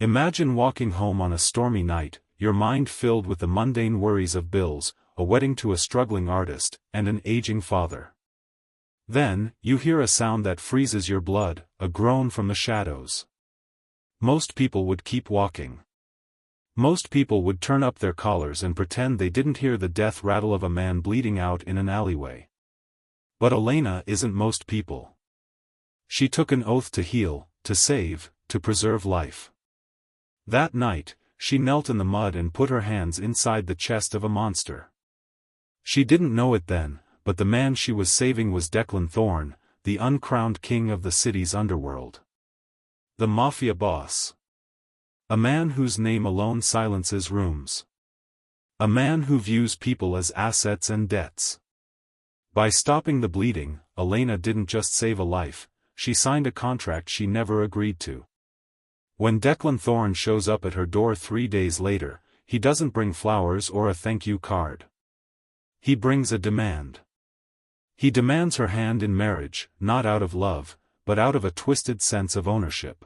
Imagine walking home on a stormy night, your mind filled with the mundane worries of bills, a wedding to a struggling artist, and an aging father. Then, you hear a sound that freezes your blood, a groan from the shadows. Most people would keep walking. Most people would turn up their collars and pretend they didn't hear the death rattle of a man bleeding out in an alleyway. But Elena isn't most people. She took an oath to heal, to save, to preserve life. That night, she knelt in the mud and put her hands inside the chest of a monster. She didn't know it then, but the man she was saving was Declan Thorne, the uncrowned king of the city's underworld. The mafia boss. A man whose name alone silences rooms. A man who views people as assets and debts. By stopping the bleeding, Elena didn't just save a life, she signed a contract she never agreed to. When Declan Thorne shows up at her door 3 days later, he doesn't bring flowers or a thank you card. He brings a demand. He demands her hand in marriage, not out of love, but out of a twisted sense of ownership.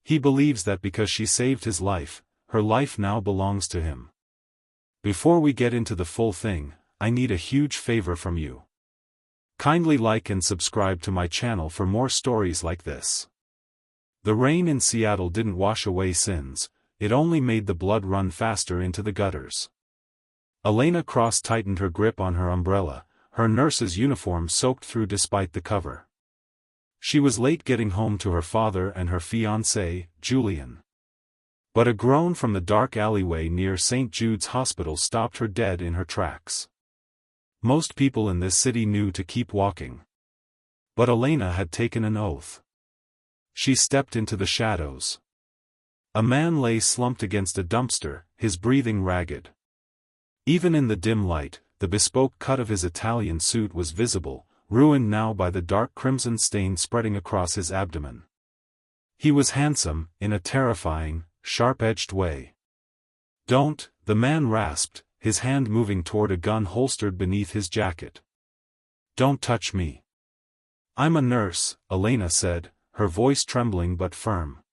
He believes that because she saved his life, her life now belongs to him. Before we get into the full thing, I need a huge favor from you. Kindly like and subscribe to my channel for more stories like this. The rain in Seattle didn't wash away sins, it only made the blood run faster into the gutters. Elena cross-tightened her grip on her umbrella, her nurse's uniform soaked through despite the cover. She was late getting home to her father and her fiancé, Julian. But a groan from the dark alleyway near St. Jude's Hospital stopped her dead in her tracks. Most people in this city knew to keep walking. But Elena had taken an oath. She stepped into the shadows. A man lay slumped against a dumpster, his breathing ragged. Even in the dim light, the bespoke cut of his Italian suit was visible, ruined now by the dark crimson stain spreading across his abdomen. He was handsome, in a terrifying, sharp-edged way. "Don't," the man rasped, his hand moving toward a gun holstered beneath his jacket. "Don't touch me." "I'm a nurse," Elena said, her voice trembling but firm.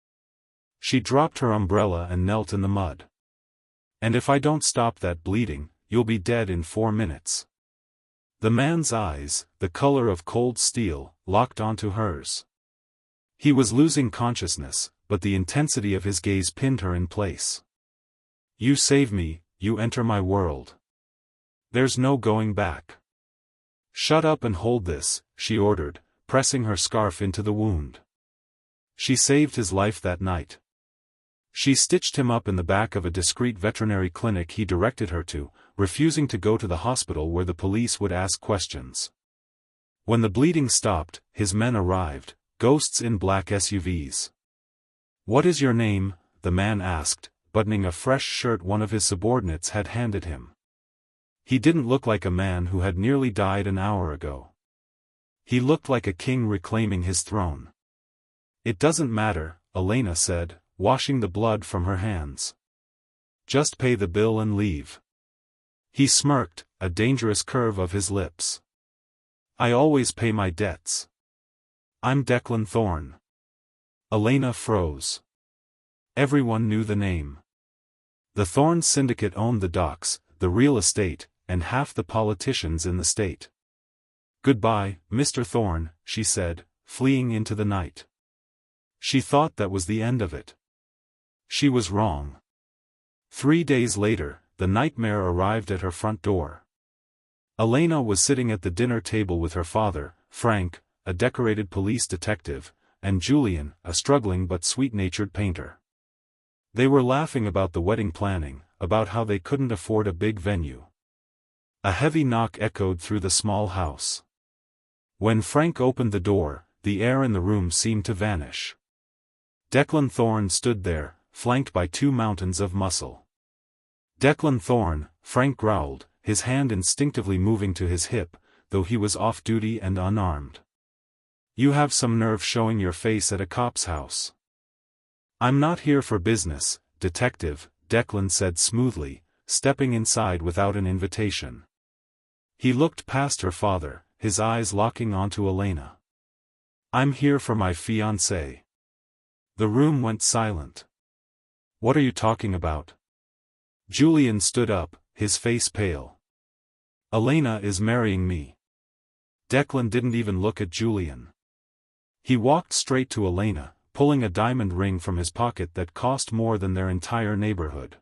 She dropped her umbrella and knelt in the mud. "And if I don't stop that bleeding, you'll be dead in 4 minutes." The man's eyes, the color of cold steel, locked onto hers. He was losing consciousness, but the intensity of his gaze pinned her in place. "You save me, you enter my world. There's no going back." "Shut up and hold this," she ordered, pressing her scarf into the wound. She saved his life that night. She stitched him up in the back of a discreet veterinary clinic he directed her to, refusing to go to the hospital where the police would ask questions. When the bleeding stopped, his men arrived, ghosts in black SUVs. "What is your name?" the man asked, buttoning a fresh shirt one of his subordinates had handed him. He didn't look like a man who had nearly died an hour ago. He looked like a king reclaiming his throne. "It doesn't matter," Elena said, washing the blood from her hands. "Just pay the bill and leave." He smirked, a dangerous curve of his lips. "I always pay my debts. I'm Declan Thorne." Elena froze. Everyone knew the name. The Thorne syndicate owned the docks, the real estate, and half the politicians in the state. "Goodbye, Mr. Thorne," she said, fleeing into the night. She thought that was the end of it. She was wrong. 3 days later, the nightmare arrived at her front door. Elena was sitting at the dinner table with her father, Frank, a decorated police detective, and Julian, a struggling but sweet-natured painter. They were laughing about the wedding planning, about how they couldn't afford a big venue. A heavy knock echoed through the small house. When Frank opened the door, the air in the room seemed to vanish. Declan Thorne stood there, flanked by 2 mountains of muscle. "Declan Thorne," Frank growled, his hand instinctively moving to his hip, though he was off-duty and unarmed. "You have some nerve showing your face at a cop's house." "I'm not here for business, detective," Declan said smoothly, stepping inside without an invitation. He looked past her father, his eyes locking onto Elena. "I'm here for my fiancé." The room went silent. What are you talking about? Julian stood up, his face pale. Elena is marrying me. Declan didn't even look at Julian. He walked straight to Elena, pulling a diamond ring from his pocket that cost more than their entire neighborhood.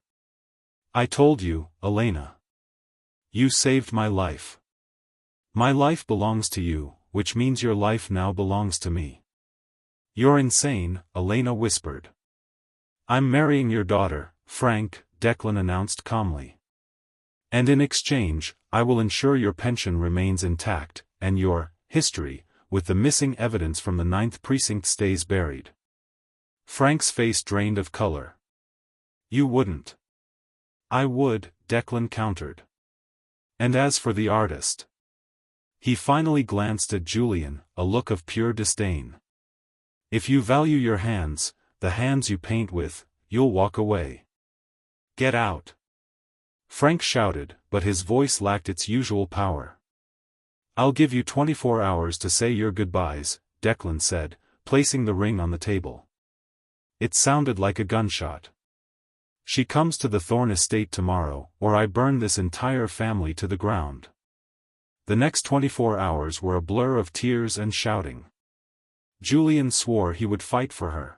I told you, Elena. You saved my life. My life belongs to you, which means your life now belongs to me. You're insane, Elena whispered. I'm marrying your daughter, Frank, Declan announced calmly. And in exchange, I will ensure your pension remains intact, and your history, with the missing evidence from the 9th precinct stays buried. Frank's face drained of color. You wouldn't. I would, Declan countered. And as for the artist? He finally glanced at Julian, a look of pure disdain. If you value your hands, the hands you paint with, you'll walk away. Get out. Frank shouted, but his voice lacked its usual power. I'll give you 24 hours to say your goodbyes, Declan said, placing the ring on the table. It sounded like a gunshot. She comes to the Thorne estate tomorrow, or I burn this entire family to the ground. The next 24 hours were a blur of tears and shouting. Julian swore he would fight for her.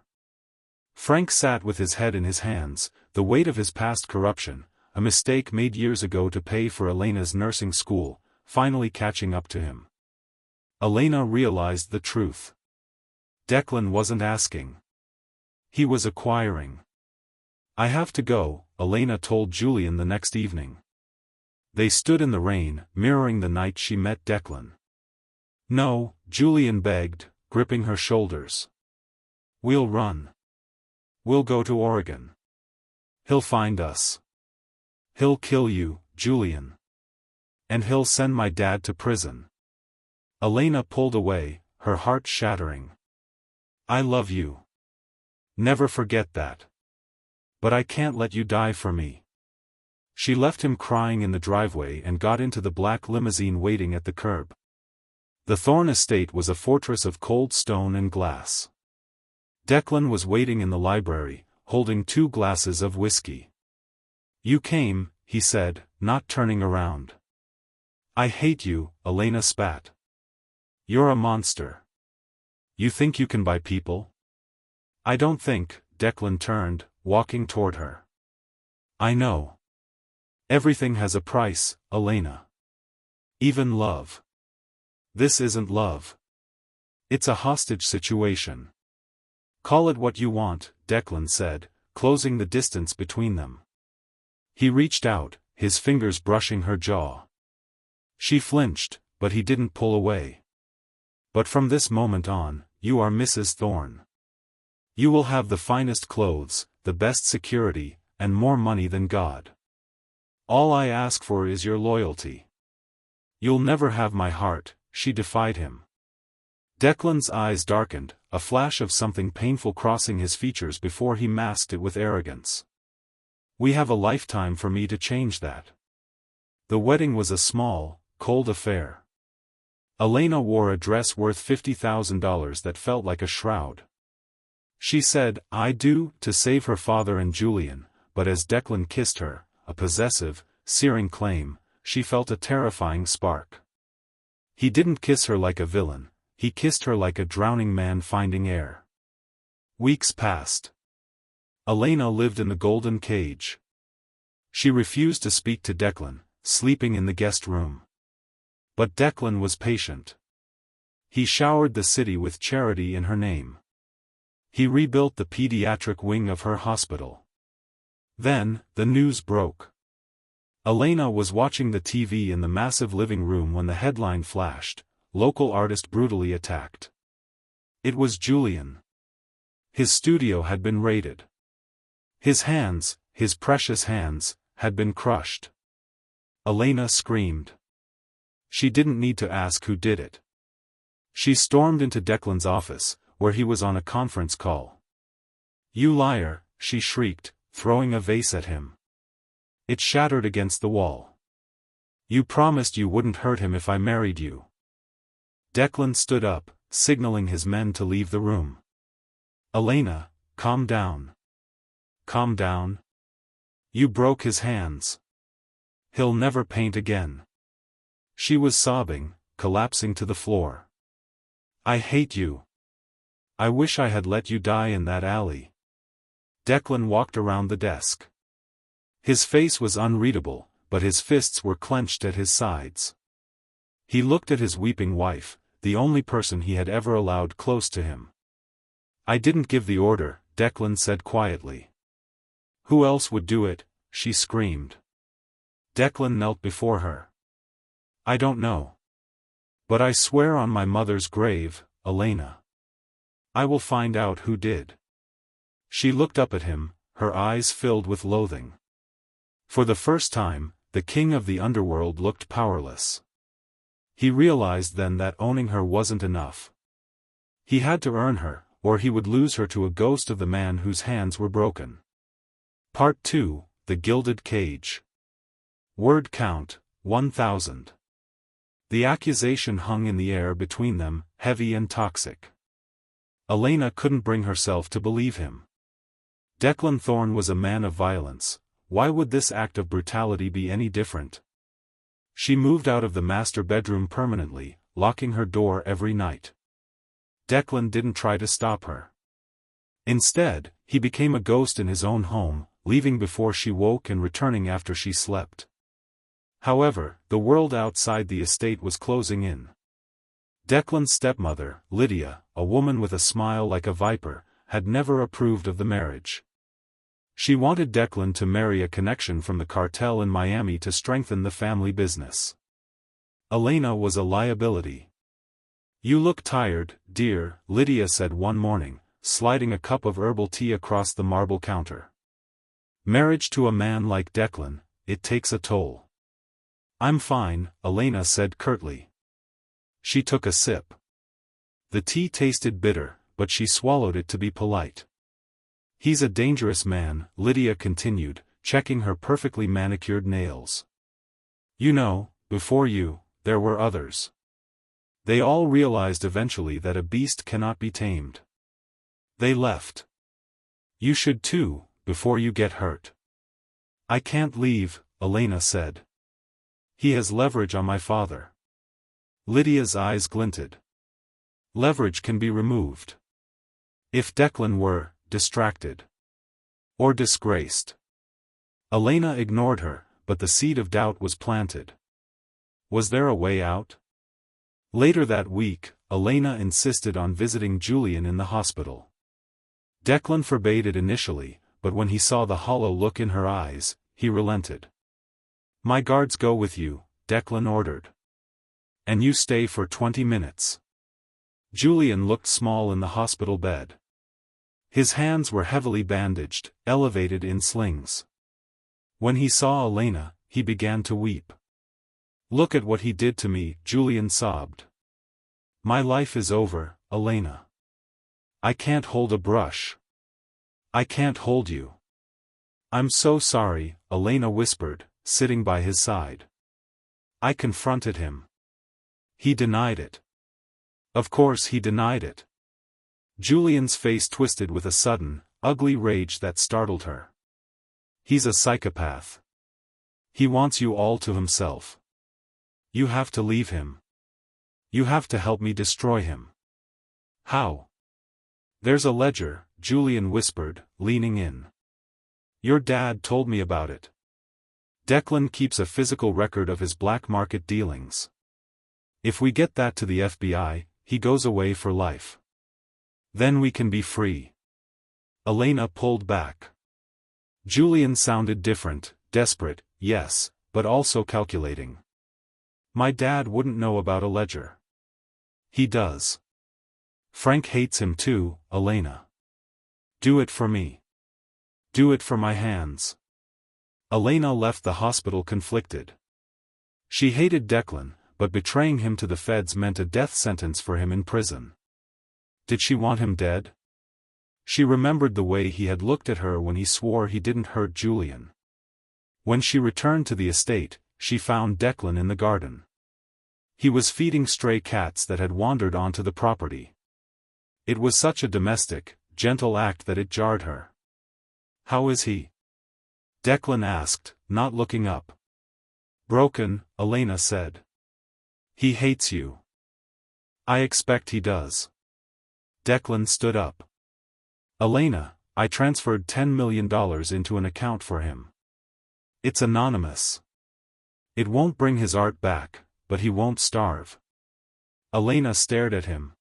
Frank sat with his head in his hands, the weight of his past corruption, a mistake made years ago to pay for Elena's nursing school, finally catching up to him. Elena realized the truth. Declan wasn't asking. He was acquiring. I have to go, Elena told Julian the next evening. They stood in the rain, mirroring the night she met Declan. No, Julian begged, gripping her shoulders. We'll run. We'll go to Oregon. He'll find us. He'll kill you, Julian. And he'll send my dad to prison. Elena pulled away, her heart shattering. I love you. Never forget that. But I can't let you die for me. She left him crying in the driveway and got into the black limousine waiting at the curb. The Thorne estate was a fortress of cold stone and glass. Declan was waiting in the library, holding 2 glasses of whiskey. You came, he said, not turning around. I hate you, Elena spat. You're a monster. You think you can buy people? I don't think, Declan turned, walking toward her. I know. Everything has a price, Elena. Even love. This isn't love. It's a hostage situation. Call it what you want, Declan said, closing the distance between them. He reached out, his fingers brushing her jaw. She flinched, but he didn't pull away. But from this moment on, you are Mrs. Thorne. You will have the finest clothes, the best security, and more money than God. All I ask for is your loyalty. You'll never have my heart, she defied him. Declan's eyes darkened, a flash of something painful crossing his features before he masked it with arrogance. We have a lifetime for me to change that. The wedding was a small, cold affair. Elena wore a dress worth $50,000 that felt like a shroud. She said, I do, to save her father and Julian, but as Declan kissed her, a possessive, searing claim, she felt a terrifying spark. He didn't kiss her like a villain, he kissed her like a drowning man finding air. Weeks passed. Elena lived in the golden cage. She refused to speak to Declan, sleeping in the guest room. But Declan was patient. He showered the city with charity in her name. He rebuilt the pediatric wing of her hospital. Then, the news broke. Elena was watching the TV in the massive living room when the headline flashed, local artist brutally attacked. It was Julian. His studio had been raided. His hands, his precious hands, had been crushed. Elena screamed. She didn't need to ask who did it. She stormed into Declan's office, where he was on a conference call. You liar, she shrieked, throwing a vase at him. It shattered against the wall. You promised you wouldn't hurt him if I married you. Declan stood up, signaling his men to leave the room. Elena, calm down. calm down. You broke his hands. He'll never paint again. She was sobbing, collapsing to the floor. I hate you. I wish I had let you die in that alley. Declan walked around the desk. His face was unreadable, but his fists were clenched at his sides. He looked at his weeping wife, the only person he had ever allowed close to him. I didn't give the order, Declan said quietly. Who else would do it? She screamed. Declan knelt before her. I don't know. But I swear on my mother's grave, Elena. I will find out who did. She looked up at him, her eyes filled with loathing. For the first time, the king of the underworld looked powerless. He realized then that owning her wasn't enough. He had to earn her, or he would lose her to a ghost of the man whose hands were broken. Part 2, The Gilded Cage. Word count, 1,000. The accusation hung in the air between them, heavy and toxic. Elena couldn't bring herself to believe him. Declan Thorne was a man of violence. Why would this act of brutality be any different? She moved out of the master bedroom permanently, locking her door every night. Declan didn't try to stop her. Instead, he became a ghost in his own home, leaving before she woke and returning after she slept. However, the world outside the estate was closing in. Declan's stepmother, Lydia, a woman with a smile like a viper, had never approved of the marriage. She wanted Declan to marry a connection from the cartel in Miami to strengthen the family business. Elena was a liability. You look tired, dear, Lydia said one morning, sliding a cup of herbal tea across the marble counter. Marriage to a man like Declan, it takes a toll. I'm fine, Elena said curtly. She took a sip. The tea tasted bitter, but she swallowed it to be polite. He's a dangerous man, Lydia continued, checking her perfectly manicured nails. You know, before you, there were others. They all realized eventually that a beast cannot be tamed. They left. You should too, before you get hurt. I can't leave, Elena said. He has leverage on my father. Lydia's eyes glinted. Leverage can be removed. If Declan were distracted or disgraced. Elena ignored her, but the seed of doubt was planted. Was there a way out? Later that week, Elena insisted on visiting Julian in the hospital. Declan forbade it initially, but when he saw the hollow look in her eyes, he relented. My guards go with you, Declan ordered. And you stay for 20 minutes. Julian looked small in the hospital bed. His hands were heavily bandaged, elevated in slings. When he saw Elena, he began to weep. Look at what he did to me, Julian sobbed. My life is over, Elena. I can't hold a brush. I can't hold you. I'm so sorry, Elena whispered, sitting by his side. I confronted him. He denied it. Of course he denied it. Julian's face twisted with a sudden, ugly rage that startled her. He's a psychopath. He wants you all to himself. You have to leave him. You have to help me destroy him. How? There's a ledger, Julian whispered, leaning in. Your dad told me about it. Declan keeps a physical record of his black market dealings. If we get that to the FBI, he goes away for life. Then we can be free. Elena pulled back. Julian sounded different, desperate, yes, but also calculating. My dad wouldn't know about a ledger. He does. Frank hates him too, Elena. Do it for me. Do it for my hands. Elena left the hospital conflicted. She hated Declan, but betraying him to the feds meant a death sentence for him in prison. Did she want him dead? She remembered the way he had looked at her when he swore he didn't hurt Julian. When she returned to the estate, she found Declan in the garden. He was feeding stray cats that had wandered onto the property. It was such a domestic, gentle act that it jarred her. How is he? Declan asked, not looking up. Broken, Elena said. He hates you. I expect he does. Declan stood up. Elena, I transferred $10 million into an account for him. It's anonymous. It won't bring his art back, but he won't starve. Elena stared at him.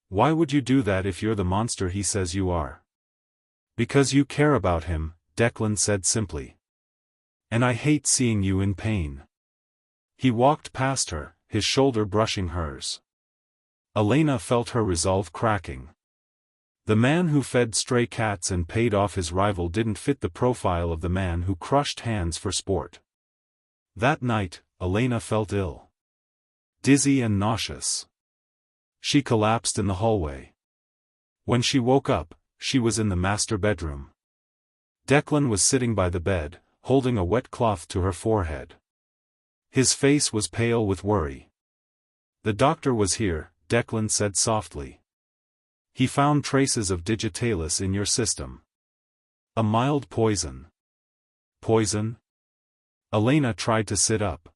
Why would you do that if you're the monster he says you are? Because you care about him, Declan said simply. And I hate seeing you in pain. He walked past her, his shoulder brushing hers. Elena felt her resolve cracking. The man who fed stray cats and paid off his rival didn't fit the profile of the man who crushed hands for sport. That night, Elena felt ill. Dizzy and nauseous. She collapsed in the hallway. When she woke up, she was in the master bedroom. Declan was sitting by the bed, holding a wet cloth to her forehead. His face was pale with worry. The doctor was here, Declan said softly. He found traces of digitalis in your system. A mild poison. Poison? Elena tried to sit up.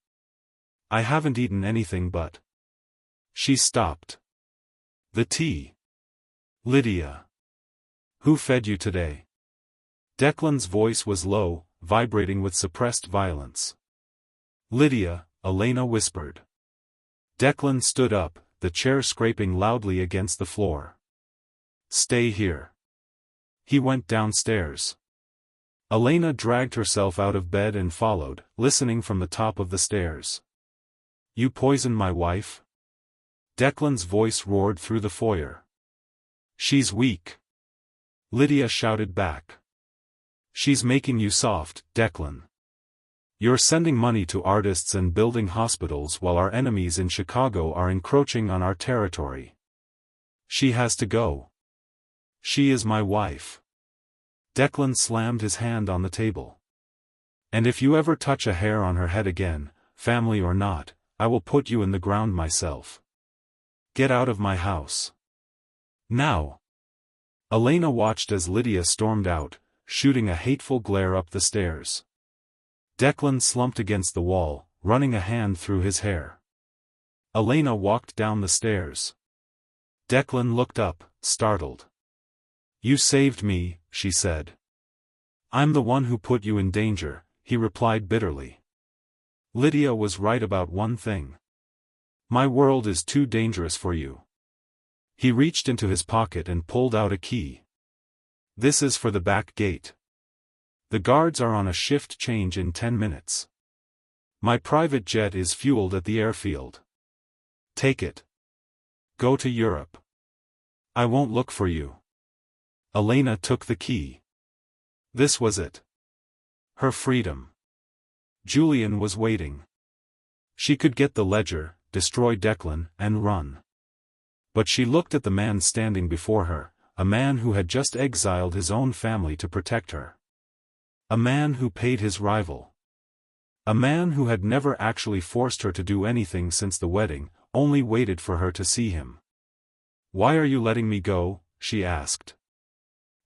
I haven't eaten anything but. She stopped. The tea. Lydia. Who fed you today? Declan's voice was low, vibrating with suppressed violence. Lydia, Elena whispered. Declan stood up, the chair scraping loudly against the floor. Stay here. He went downstairs. Elena dragged herself out of bed and followed, listening from the top of the stairs. You poisoned my wife? Declan's voice roared through the foyer. She's weak. Lydia shouted back. She's making you soft, Declan. You're sending money to artists and building hospitals while our enemies in Chicago are encroaching on our territory. She has to go. She is my wife. Declan slammed his hand on the table. And if you ever touch a hair on her head again, family or not, I will put you in the ground myself. Get out of my house. Now. Elena watched as Lydia stormed out, shooting a hateful glare up the stairs. Declan slumped against the wall, running a hand through his hair. Elena walked down the stairs. Declan looked up, startled. You saved me, she said. I'm the one who put you in danger, he replied bitterly. Lydia was right about one thing. My world is too dangerous for you. He reached into his pocket and pulled out a key. This is for the back gate. The guards are on a shift change in 10 minutes. My private jet is fueled at the airfield. Take it. Go to Europe. I won't look for you. Elena took the key. This was it. Her freedom. Julian was waiting. She could get the ledger, destroy Declan, and run. But she looked at the man standing before her, a man who had just exiled his own family to protect her. A man who paid his rival. A man who had never actually forced her to do anything since the wedding, only waited for her to see him. Why are you letting me go? She asked.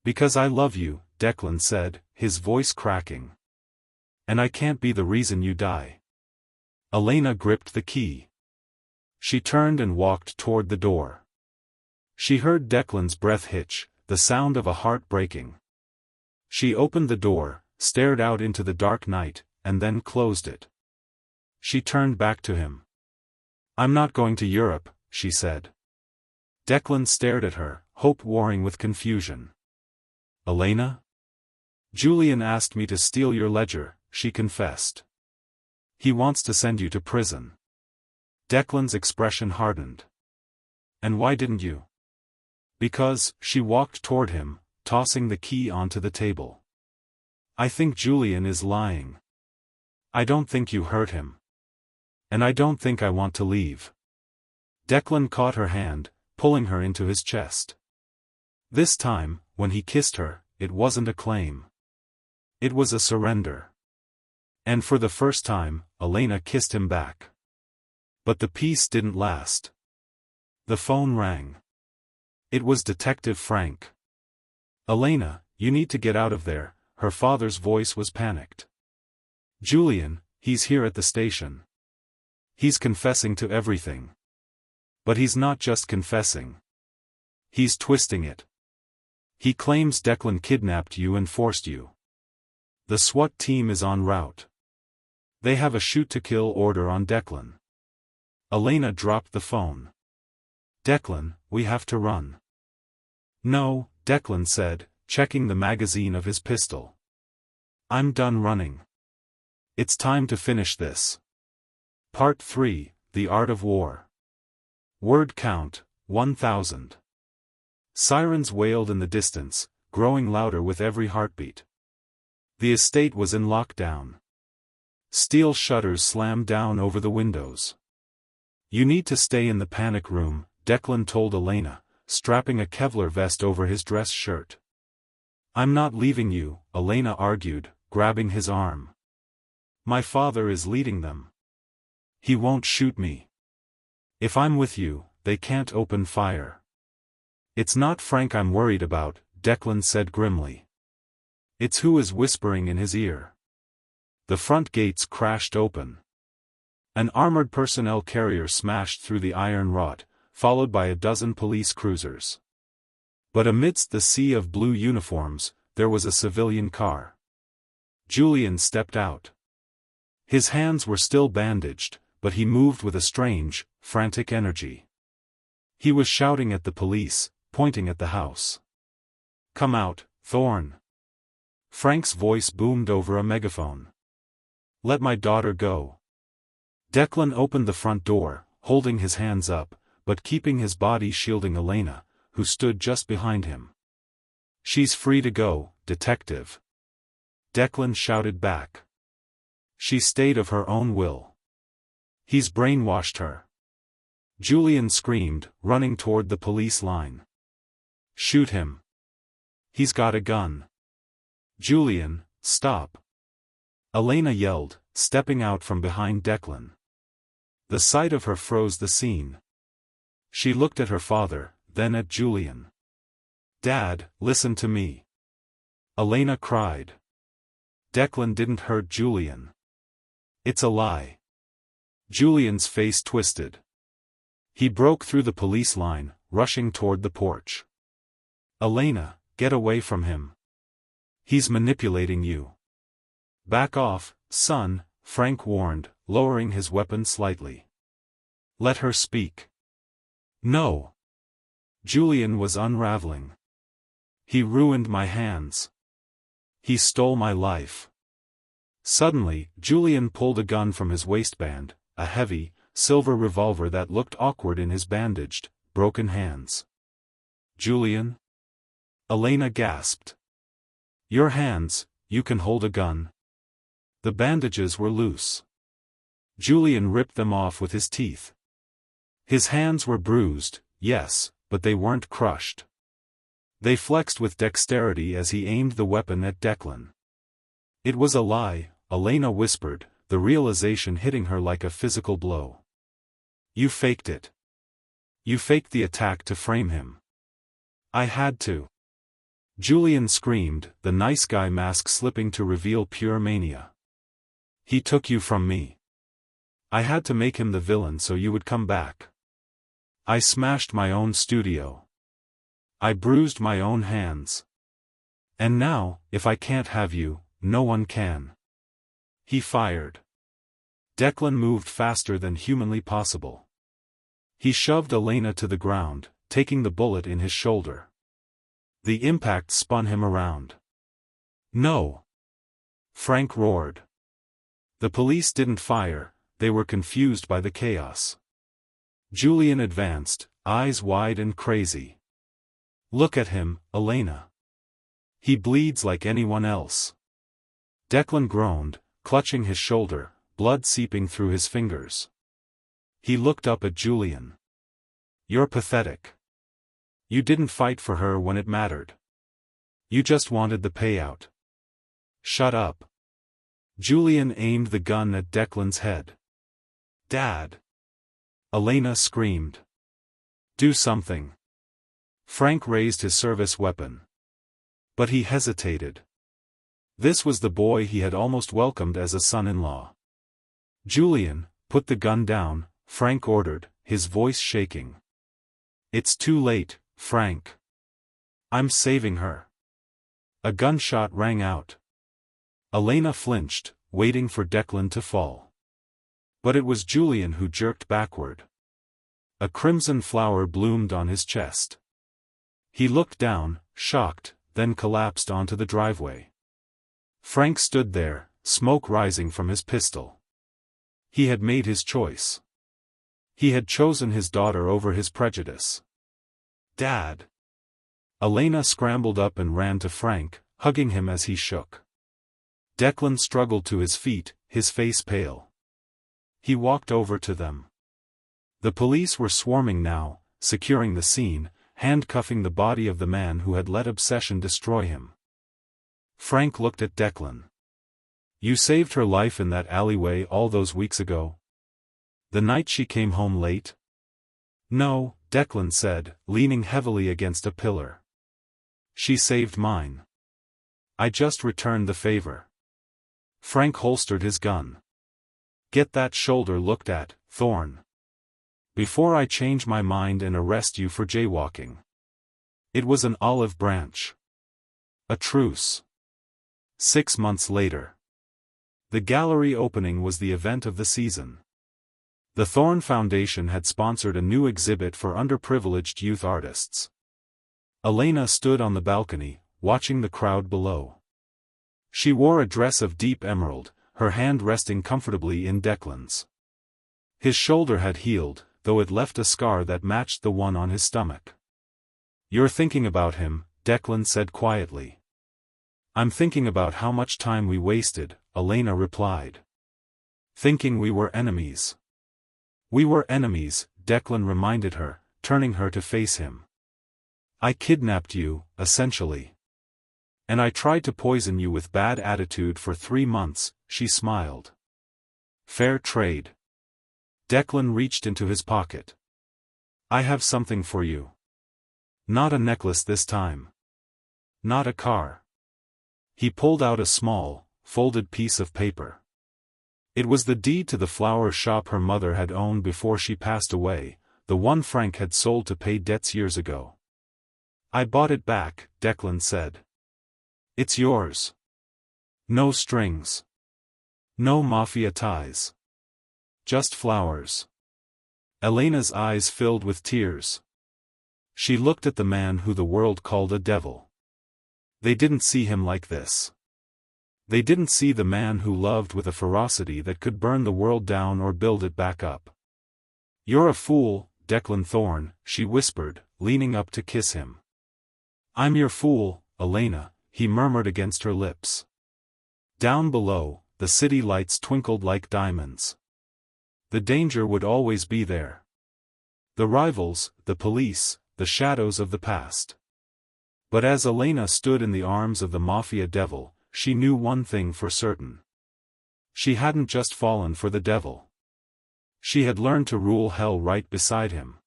Because I love you, Declan said, his voice cracking. And I can't be the reason you die. Elena gripped the key. She turned and walked toward the door. She heard Declan's breath hitch, the sound of a heart breaking. She opened the door, stared out into the dark night, and then closed it. She turned back to him. I'm not going to Europe, she said. Declan stared at her, hope warring with confusion. Elena? Julian asked me to steal your ledger, she confessed. He wants to send you to prison. Declan's expression hardened. And why didn't you? Because, she walked toward him, tossing the key onto the table. I think Julian is lying. I don't think you hurt him. And I don't think I want to leave. Declan caught her hand, pulling her into his chest. This time, when he kissed her, it wasn't a claim. It was a surrender. And for the first time, Elena kissed him back. But the peace didn't last. The phone rang. It was Detective Frank. Elena, you need to get out of there, her father's voice was panicked. "Julian, he's here at the station. He's confessing to everything. But he's not just confessing. He's twisting it. He claims Declan kidnapped you and forced you. The SWAT team is en route. They have a shoot-to-kill order on Declan." Elena dropped the phone. "Declan, we have to run." "No," Declan said, checking the magazine of his pistol. "I'm done running. It's time to finish this." Part 3, The Art of War. Word count, 1,000. Sirens wailed in the distance, growing louder with every heartbeat. The estate was in lockdown. Steel shutters slammed down over the windows. "You need to stay in the panic room," Declan told Elena, strapping a Kevlar vest over his dress shirt. "I'm not leaving you," Elena argued, grabbing his arm. "My father is leading them. He won't shoot me. If I'm with you, they can't open fire." "It's not Frank I'm worried about," Declan said grimly. "It's who is whispering in his ear." The front gates crashed open. An armored personnel carrier smashed through the iron rot, followed by a dozen police cruisers. But amidst the sea of blue uniforms, there was a civilian car. Julian stepped out. His hands were still bandaged, but he moved with a strange, frantic energy. He was shouting at the police, pointing at the house. "Come out, Thorne." Frank's voice boomed over a megaphone. "Let my daughter go." Declan opened the front door, holding his hands up, but keeping his body shielding Elena, who stood just behind him. "She's free to go, detective." Declan shouted back. "She stayed of her own will. He's brainwashed her." Julian screamed, running toward the police line. "Shoot him. He's got a gun." "Julian, stop!" Elena yelled, stepping out from behind Declan. The sight of her froze the scene. She looked at her father, then at Julian. "Dad, listen to me." Elena cried. Declan didn't hurt Julian. "It's a lie." Julian's face twisted. He broke through the police line, rushing toward the porch. "Elena, get away from him. He's manipulating you." "Back off, son," Frank warned, lowering his weapon slightly. "Let her speak." "No." Julian was unraveling. "He ruined my hands. He stole my life." Suddenly, Julian pulled a gun from his waistband, a heavy, silver revolver that looked awkward in his bandaged, broken hands. "Julian?" Elena gasped. "Your hands, you can hold a gun." The bandages were loose. Julian ripped them off with his teeth. His hands were bruised, yes, but they weren't crushed. They flexed with dexterity as he aimed the weapon at Declan. "It was a lie," Elena whispered, the realization hitting her like a physical blow. "You faked it. You faked the attack to frame him." "I had to." Julian screamed, the nice guy mask slipping to reveal pure mania. "He took you from me. I had to make him the villain so you would come back. I smashed my own studio. I bruised my own hands. And now, if I can't have you, no one can." He fired. Declan moved faster than humanly possible. He shoved Elena to the ground, taking the bullet in his shoulder. The impact spun him around. "No!" Frank roared. The police didn't fire, they were confused by the chaos. Julian advanced, eyes wide and crazy. "Look at him, Elena. He bleeds like anyone else." Declan groaned, clutching his shoulder, blood seeping through his fingers. He looked up at Julian. "You're pathetic. You didn't fight for her when it mattered. You just wanted the payout." "Shut up." Julian aimed the gun at Declan's head. "Dad!" Elena screamed. "Do something." Frank raised his service weapon. But he hesitated. This was the boy he had almost welcomed as a son-in-law. "Julian, put the gun down," Frank ordered, his voice shaking. "It's too late, Frank. I'm saving her." A gunshot rang out. Elena flinched, waiting for Declan to fall. But it was Julian who jerked backward. A crimson flower bloomed on his chest. He looked down, shocked, then collapsed onto the driveway. Frank stood there, smoke rising from his pistol. He had made his choice. He had chosen his daughter over his prejudice. "Dad!" Elena scrambled up and ran to Frank, hugging him as he shook. Declan struggled to his feet, his face pale. He walked over to them. The police were swarming now, securing the scene, handcuffing the body of the man who had let obsession destroy him. Frank looked at Declan. "You saved her life in that alleyway all those weeks ago? The night she came home late?" "No," Declan said, leaning heavily against a pillar. "She saved mine. I just returned the favor." Frank holstered his gun. "Get that shoulder looked at, Thorne. Before I change my mind and arrest you for jaywalking." It was an olive branch. A truce. 6 months later. The gallery opening was the event of the season. The Thorne Foundation had sponsored a new exhibit for underprivileged youth artists. Elena stood on the balcony, watching the crowd below. She wore a dress of deep emerald, her hand resting comfortably in Declan's. His shoulder had healed, though it left a scar that matched the one on his stomach. "You're thinking about him," Declan said quietly. "I'm thinking about how much time we wasted," Elena replied. "Thinking we were enemies." "We were enemies," Declan reminded her, turning her to face him. "I kidnapped you, essentially. And I tried to poison you with bad attitude for 3 months," she smiled. "Fair trade." Declan reached into his pocket. "I have something for you. Not a necklace this time. Not a car." He pulled out a small, folded piece of paper. It was the deed to the flower shop her mother had owned before she passed away, the one Frank had sold to pay debts years ago. "I bought it back," Declan said. "It's yours. No strings. No mafia ties. Just flowers." Elena's eyes filled with tears. She looked at the man who the world called a devil. They didn't see him like this. They didn't see the man who loved with a ferocity that could burn the world down or build it back up. "You're a fool, Declan Thorne," she whispered, leaning up to kiss him. "I'm your fool, Elena," he murmured against her lips. Down below, the city lights twinkled like diamonds. The danger would always be there. The rivals, the police, the shadows of the past. But as Elena stood in the arms of the Mafia Devil, she knew one thing for certain. She hadn't just fallen for the devil. She had learned to rule hell right beside him.